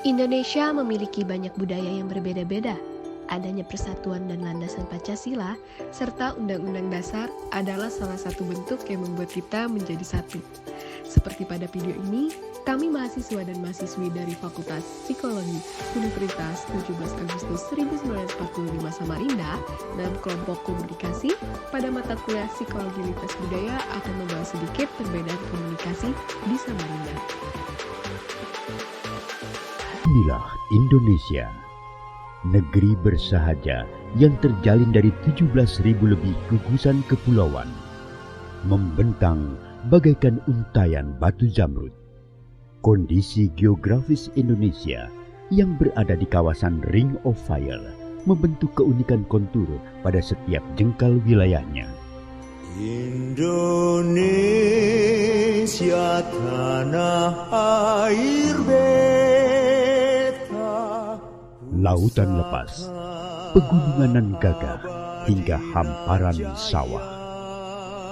Indonesia memiliki banyak budaya yang berbeda-beda. Adanya persatuan dan landasan Pancasila, serta Undang-Undang Dasar adalah salah satu bentuk yang membuat kita menjadi satu. Seperti pada video ini, kami mahasiswa dan mahasiswi dari Fakultas Psikologi Universitas 17 Agustus 1945 Samarinda dan kelompok komunikasi pada mata kuliah Psikologi Lintas Budaya akan membahas sedikit perbedaan komunikasi di Samarinda. Inilah Indonesia, negeri bersahaja yang terjalin dari 17.000 lebih gugusan kepulauan, membentang bagaikan untayan batu zamrud. Kondisi geografis Indonesia yang berada di kawasan Ring of Fire membentuk keunikan kontur pada setiap jengkal wilayahnya. Indonesia tanah air beta, Lautan lepas, pegunungan nan gagah, hingga hamparan sawah.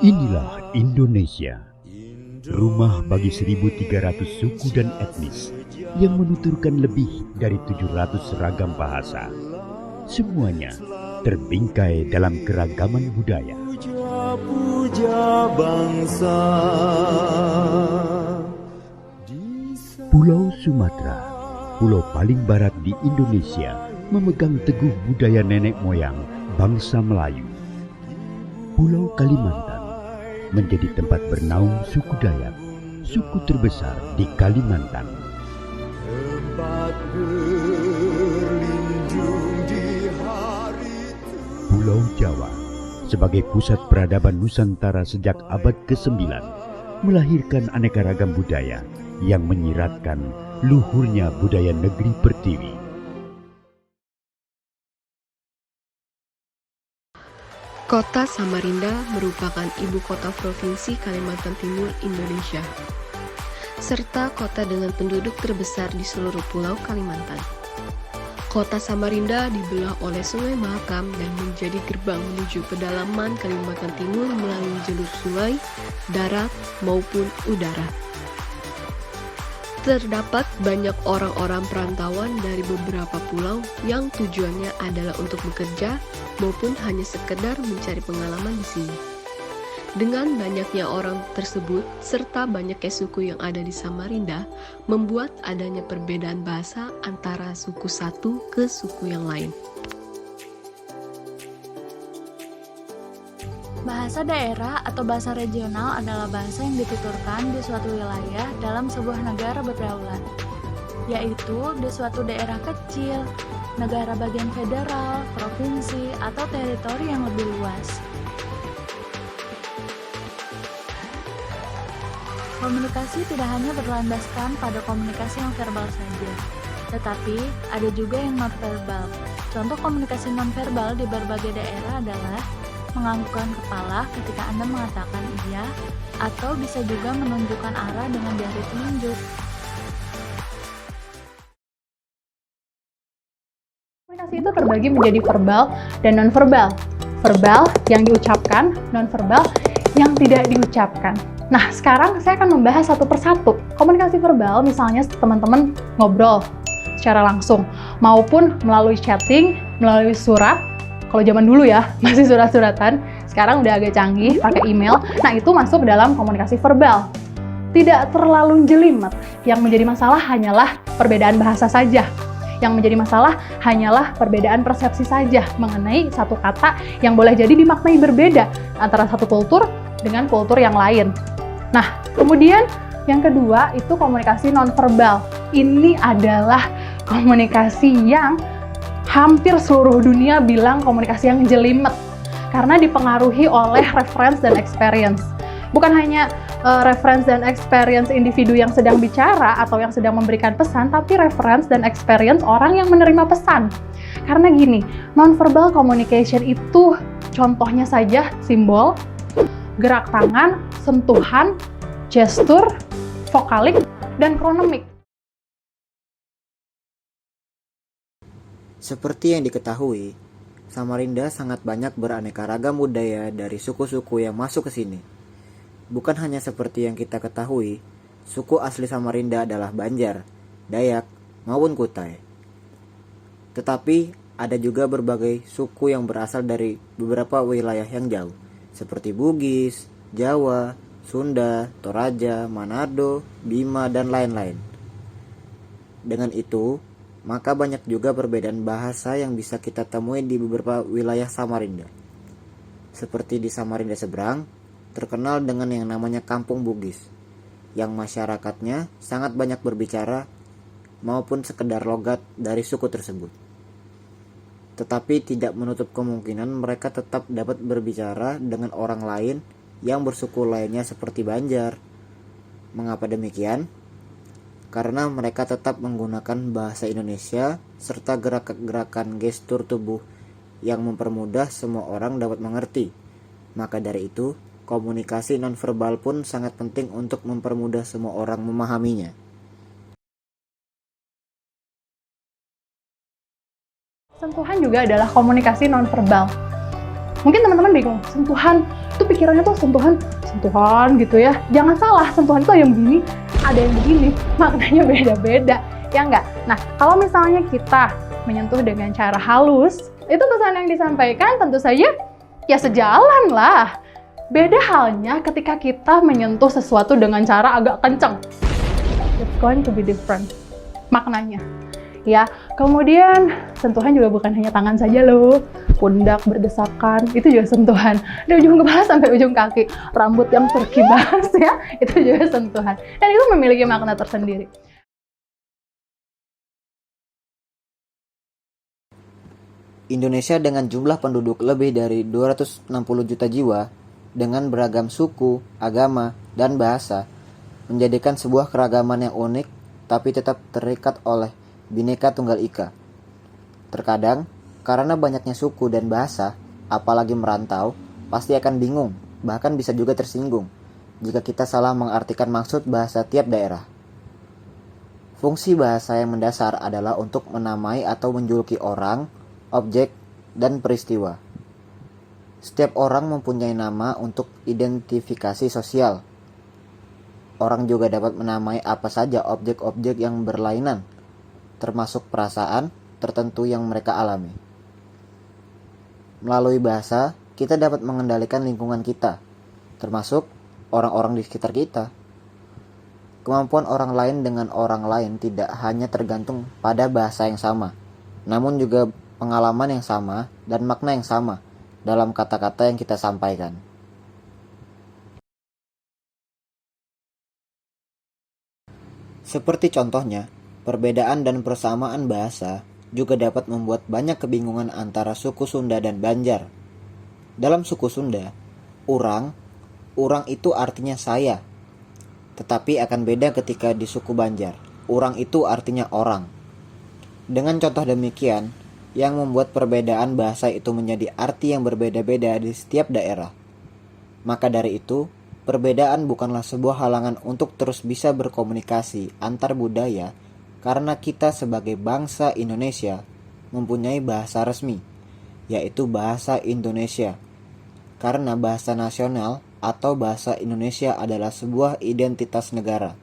Inilah Indonesia, rumah bagi 1.300 suku dan etnis yang menuturkan lebih dari 700 ragam bahasa. Semuanya terbingkai dalam keragaman budaya. Puja bangsa. Pulau Sumatera, pulau paling barat di Indonesia, memegang teguh budaya nenek moyang bangsa Melayu. Pulau Kalimantan menjadi tempat bernaung suku Dayak, suku terbesar di Kalimantan. Tempat berlindung di hari Pulau Jawa sebagai pusat peradaban Nusantara sejak abad ke-9 melahirkan aneka ragam budaya yang menyiratkan luhurnya budaya negeri Pertiwi. Kota Samarinda merupakan ibu kota Provinsi Kalimantan Timur, Indonesia, serta kota dengan penduduk terbesar di seluruh pulau Kalimantan. Kota Samarinda dibelah oleh Sungai Mahakam dan menjadi gerbang menuju pedalaman Kalimantan Timur melalui jalur sungai, darat, maupun udara. Terdapat banyak orang-orang perantauan dari beberapa pulau yang tujuannya adalah untuk bekerja maupun hanya sekedar mencari pengalaman di sini. Dengan banyaknya orang tersebut serta banyaknya suku yang ada di Samarinda membuat adanya perbedaan bahasa antara suku satu ke suku yang lain. Bahasa daerah atau bahasa regional adalah bahasa yang dituturkan di suatu wilayah dalam sebuah negara berdaulat, yaitu di suatu daerah kecil, negara bagian federal, provinsi, atau teritori yang lebih luas. Komunikasi tidak hanya berlandaskan pada komunikasi yang verbal saja, tetapi ada juga yang non-verbal. Contoh komunikasi non-verbal di berbagai daerah adalah menganggukkan kepala ketika Anda mengatakan iya, atau bisa juga menunjukkan arah dengan jari telunjuk. Komunikasi itu terbagi menjadi verbal dan non-verbal. Verbal yang diucapkan, non-verbal yang tidak diucapkan. Nah, sekarang saya akan membahas satu persatu. Komunikasi verbal, misalnya teman-teman ngobrol secara langsung, maupun melalui chatting, melalui surat. Kalau zaman dulu ya, masih surat-suratan. Sekarang udah agak canggih, pakai email. Nah, itu masuk dalam komunikasi verbal. Tidak terlalu jelimet. Yang menjadi masalah hanyalah perbedaan bahasa saja. Yang menjadi masalah hanyalah perbedaan persepsi saja mengenai satu kata yang boleh jadi dimaknai berbeda antara satu kultur dengan kultur yang lain. Nah, kemudian yang kedua itu komunikasi nonverbal. Ini adalah komunikasi yang hampir seluruh dunia bilang komunikasi yang jelimet karena dipengaruhi oleh reference dan experience. Bukan hanya reference dan experience individu yang sedang bicara atau yang sedang memberikan pesan, tapi reference dan experience orang yang menerima pesan. Karena gini, nonverbal communication itu contohnya saja simbol, gerak tangan, sentuhan, gestur, vokalik, dan kronemik. Seperti yang diketahui, Samarinda sangat banyak beraneka ragam budaya dari suku-suku yang masuk ke sini. Bukan hanya seperti yang kita ketahui, suku asli Samarinda adalah Banjar, Dayak, maupun Kutai. Tetapi ada juga berbagai suku yang berasal dari beberapa wilayah yang jauh, seperti Bugis, Jawa, Sunda, Toraja, Manado, Bima, dan lain-lain. Dengan itu, maka banyak juga perbedaan bahasa yang bisa kita temui di beberapa wilayah Samarinda. Seperti di Samarinda seberang, terkenal dengan yang namanya Kampung Bugis, yang masyarakatnya sangat banyak berbicara maupun sekedar logat dari suku tersebut. Tetapi tidak menutup kemungkinan mereka tetap dapat berbicara dengan orang lain yang bersuku lainnya seperti Banjar. Mengapa demikian? Karena mereka tetap menggunakan bahasa Indonesia serta gerakan gestur tubuh yang mempermudah semua orang dapat mengerti. Maka dari itu, komunikasi nonverbal pun sangat penting untuk mempermudah semua orang memahaminya. Sentuhan juga adalah komunikasi nonverbal. Mungkin teman-teman bingung, sentuhan itu pikirannya tuh sentuhan gitu ya. Jangan salah, sentuhan itu yang begini, ada yang begini, maknanya beda-beda, ya enggak? Nah, kalau misalnya kita menyentuh dengan cara halus, itu pesan yang disampaikan tentu saja ya sejalan lah. Beda halnya ketika kita menyentuh sesuatu dengan cara agak kenceng. It's going to be different maknanya. Ya, kemudian sentuhan juga bukan hanya tangan saja loh. Pundak berdesakan, itu juga sentuhan. Dari ujung kepala sampai ujung kaki, rambut yang terkibas ya, itu juga sentuhan. Dan itu memiliki makna tersendiri. Indonesia dengan jumlah penduduk lebih dari 260 juta jiwa, dengan beragam suku, agama, dan bahasa, menjadikan sebuah keragaman yang unik, tapi tetap terikat oleh Bhinneka Tunggal Ika. Terkadang, karena banyaknya suku dan bahasa, apalagi merantau, pasti akan bingung, bahkan bisa juga tersinggung, jika kita salah mengartikan maksud bahasa tiap daerah. Fungsi bahasa yang mendasar adalah untuk menamai atau menjuluki orang, objek, dan peristiwa. Setiap orang mempunyai nama untuk identifikasi sosial. Orang juga dapat menamai apa saja objek-objek yang berlainan, termasuk perasaan tertentu yang mereka alami. Melalui bahasa, kita dapat mengendalikan lingkungan kita, termasuk orang-orang di sekitar kita. Kemampuan orang lain dengan orang lain tidak hanya tergantung pada bahasa yang sama, namun juga pengalaman yang sama dan makna yang sama dalam kata-kata yang kita sampaikan. Seperti contohnya, perbedaan dan persamaan bahasa juga dapat membuat banyak kebingungan antara suku Sunda dan Banjar. Dalam suku Sunda, urang itu artinya saya. Tetapi akan beda ketika di suku Banjar. Urang itu artinya orang. Dengan contoh demikian, yang membuat perbedaan bahasa itu menjadi arti yang berbeda-beda di setiap daerah. Maka dari itu, perbedaan bukanlah sebuah halangan untuk terus bisa berkomunikasi antar budaya, karena kita sebagai bangsa Indonesia mempunyai bahasa resmi, yaitu bahasa Indonesia. Karena bahasa nasional atau bahasa Indonesia adalah sebuah identitas negara.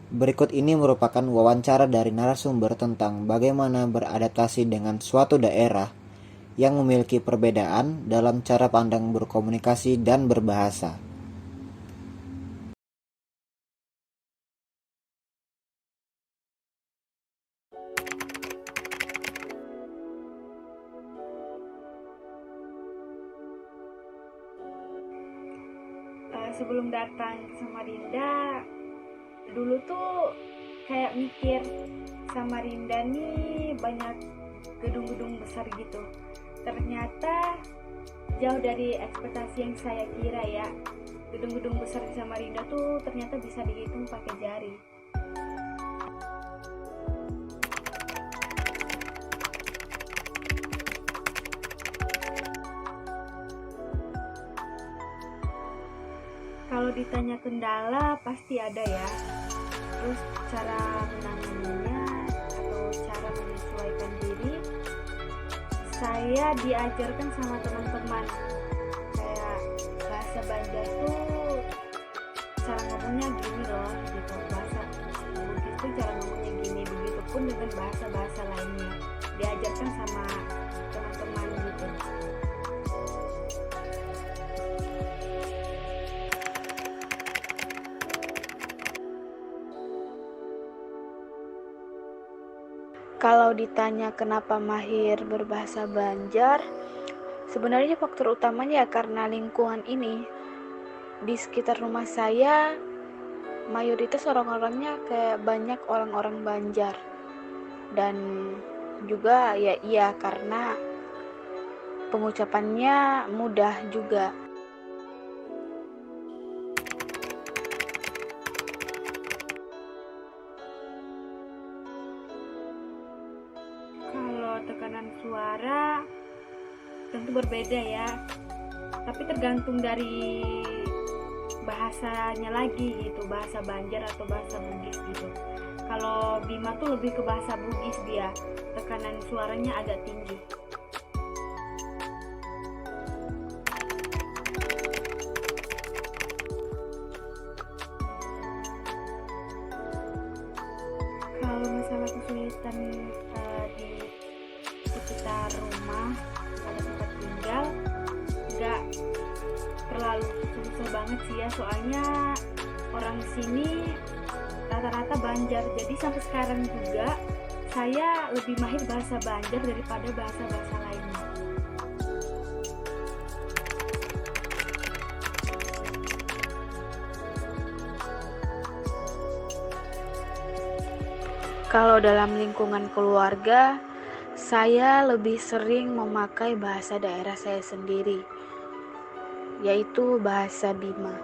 Berikut ini merupakan wawancara dari narasumber tentang bagaimana beradaptasi dengan suatu daerah yang memiliki perbedaan dalam cara pandang berkomunikasi dan berbahasa. Sebelum datang ke Samarinda, dulu tuh kayak mikir Samarinda nih banyak gedung-gedung besar gitu. Ternyata jauh dari ekspektasi yang saya kira ya. Gedung-gedung besar di Samarinda tuh ternyata bisa dihitung pakai jari. Kalau ditanya kendala pasti ada ya. Terus cara menanganinya atau cara menyesuaikan diri, saya diajarkan sama teman-teman. Kayak bahasa Banjar tuh cara ngomongnya gini loh gitu. Bahasa Bugis tuh cara ngomongnya gini. dengan bahasa-bahasa lainnya, diajarkan sama teman-teman gitu. Kalau ditanya kenapa mahir berbahasa Banjar, sebenarnya faktor utamanya ya karena lingkungan ini. Di sekitar rumah saya, mayoritas orang-orangnya kayak banyak orang-orang Banjar. Dan juga ya iya karena pengucapannya mudah juga. Kalau tekanan suara tentu berbeda ya, tapi tergantung dari bahasanya lagi gitu, bahasa Banjar atau bahasa Bugis gitu. Kalau Bima tuh lebih ke bahasa Bugis, dia tekanan suaranya agak tinggi. Kalau masalah kesulitan di sekitar rumah pada tempat tinggal, nggak terlalu susah banget sih ya, soalnya orang sini rata-rata Banjar, jadi sampai sekarang juga saya lebih mahir bahasa Banjar daripada bahasa-bahasa lainnya. Kalau dalam lingkungan keluarga, saya lebih sering memakai bahasa daerah saya sendiri, yaitu bahasa Bima.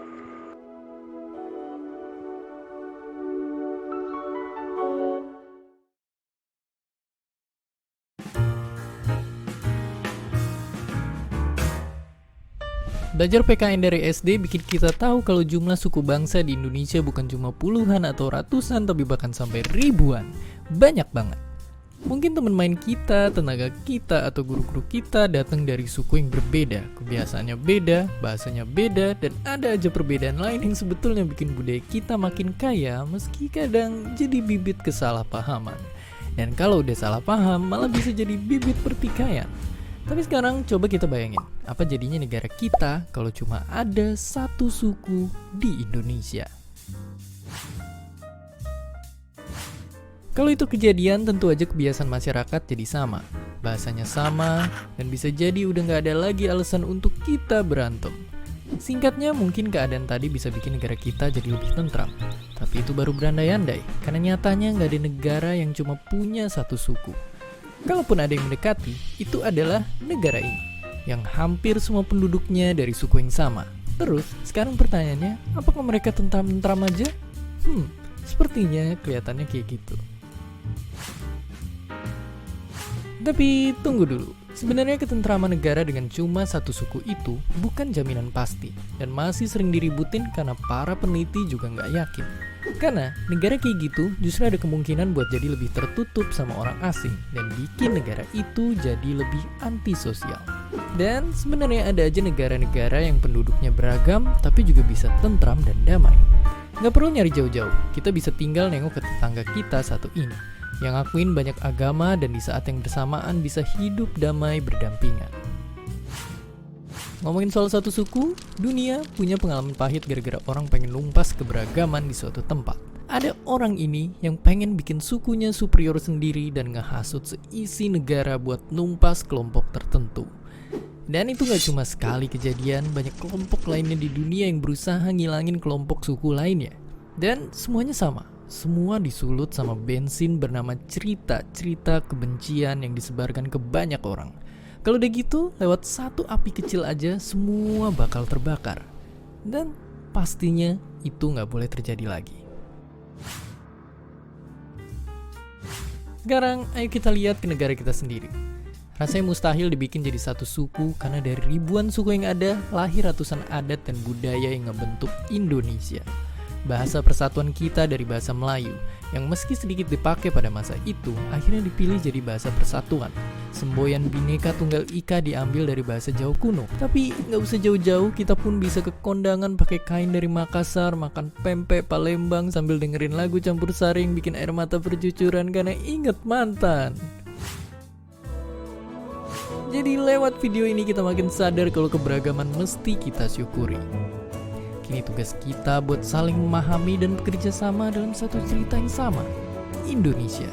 Belajar PKN dari SD bikin kita tahu kalau jumlah suku bangsa di Indonesia bukan cuma puluhan atau ratusan, tapi bahkan sampai ribuan. Banyak banget. Mungkin teman main kita, tenaga kita, atau guru-guru kita datang dari suku yang berbeda. Kebiasaannya beda, bahasanya beda, dan ada aja perbedaan lain yang sebetulnya bikin budaya kita makin kaya, meski kadang jadi bibit kesalahpahaman. Dan kalau udah salah paham, malah bisa jadi bibit pertikaian. Tapi sekarang coba kita bayangin, apa jadinya negara kita kalau cuma ada satu suku di Indonesia? Kalau itu kejadian, tentu aja kebiasaan masyarakat jadi sama, bahasanya sama, dan bisa jadi udah gak ada lagi alasan untuk kita berantem. Singkatnya, mungkin keadaan tadi bisa bikin negara kita jadi lebih tentram. Tapi itu baru berandai-andai, karena nyatanya gak ada negara yang cuma punya satu suku. Kalaupun ada yang mendekati, itu adalah negara ini, yang hampir semua penduduknya dari suku yang sama. Terus, sekarang pertanyaannya, apakah mereka tentram-tentram aja? Sepertinya kelihatannya kayak gitu. Tapi tunggu dulu, sebenarnya ketentraman negara dengan cuma satu suku itu bukan jaminan pasti, dan masih sering diributin karena para peneliti juga nggak yakin. Karena negara kayak gitu justru ada kemungkinan buat jadi lebih tertutup sama orang asing dan bikin negara itu jadi lebih antisosial. Dan sebenarnya ada aja negara-negara yang penduduknya beragam tapi juga bisa tentram dan damai. Nggak perlu nyari jauh-jauh, kita bisa tinggal nengok ke tetangga kita satu ini, yang ngakuin banyak agama dan di saat yang bersamaan bisa hidup damai berdampingan. Ngomongin soal satu suku, dunia punya pengalaman pahit gara-gara orang pengen lumpas keberagaman di suatu tempat. Ada orang ini yang pengen bikin sukunya superior sendiri dan ngehasut seisi negara buat numpas kelompok tertentu. Dan itu gak cuma sekali kejadian, banyak kelompok lainnya di dunia yang berusaha ngilangin kelompok suku lainnya. Dan semuanya sama, semua disulut sama bensin bernama cerita-cerita kebencian yang disebarkan ke banyak orang. Kalau udah gitu, lewat satu api kecil aja semua bakal terbakar. Dan pastinya itu gak boleh terjadi lagi. Sekarang, ayo kita lihat ke negara kita sendiri. Rasanya mustahil dibikin jadi satu suku karena dari ribuan suku yang ada, lahir ratusan adat dan budaya yang ngebentuk Indonesia. Bahasa persatuan kita dari bahasa Melayu, yang meski sedikit dipakai pada masa itu, akhirnya dipilih jadi bahasa persatuan. semboyan Bhinneka Tunggal Ika diambil dari bahasa Jawa kuno. Tapi nggak usah jauh-jauh, kita pun bisa ke kondangan pakai kain dari Makassar, makan pempek Palembang sambil dengerin lagu campur saring, bikin air mata bercucuran karena inget mantan. Jadi lewat video ini kita makin sadar kalau keberagaman mesti kita syukuri. Kini tugas kita buat saling memahami dan bekerja sama dalam satu cerita yang sama, Indonesia.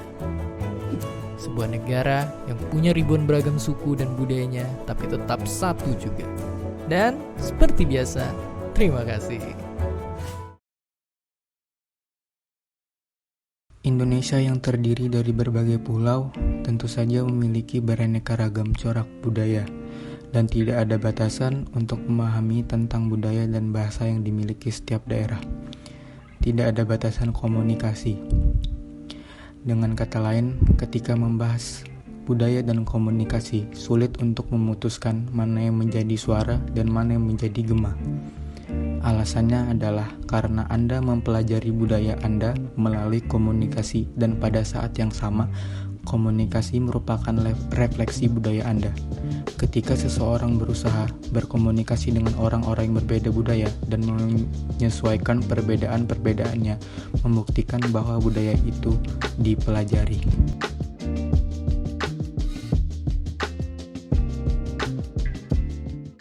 Sebuah negara yang punya ribuan beragam suku dan budayanya, tapi tetap satu juga. Dan seperti biasa, terima kasih. Indonesia yang terdiri dari berbagai pulau tentu saja memiliki beraneka ragam corak budaya dan tidak ada batasan untuk memahami tentang budaya dan bahasa yang dimiliki setiap daerah. Tidak ada batasan komunikasi. Dengan kata lain, ketika membahas budaya dan komunikasi, sulit untuk memutuskan mana yang menjadi suara dan mana yang menjadi gema. Alasannya adalah karena Anda mempelajari budaya Anda melalui komunikasi, dan pada saat yang sama, komunikasi merupakan refleksi budaya Anda. Ketika seseorang berusaha berkomunikasi dengan orang-orang yang berbeda budaya dan menyesuaikan perbedaan-perbedaannya, membuktikan bahwa budaya itu dipelajari.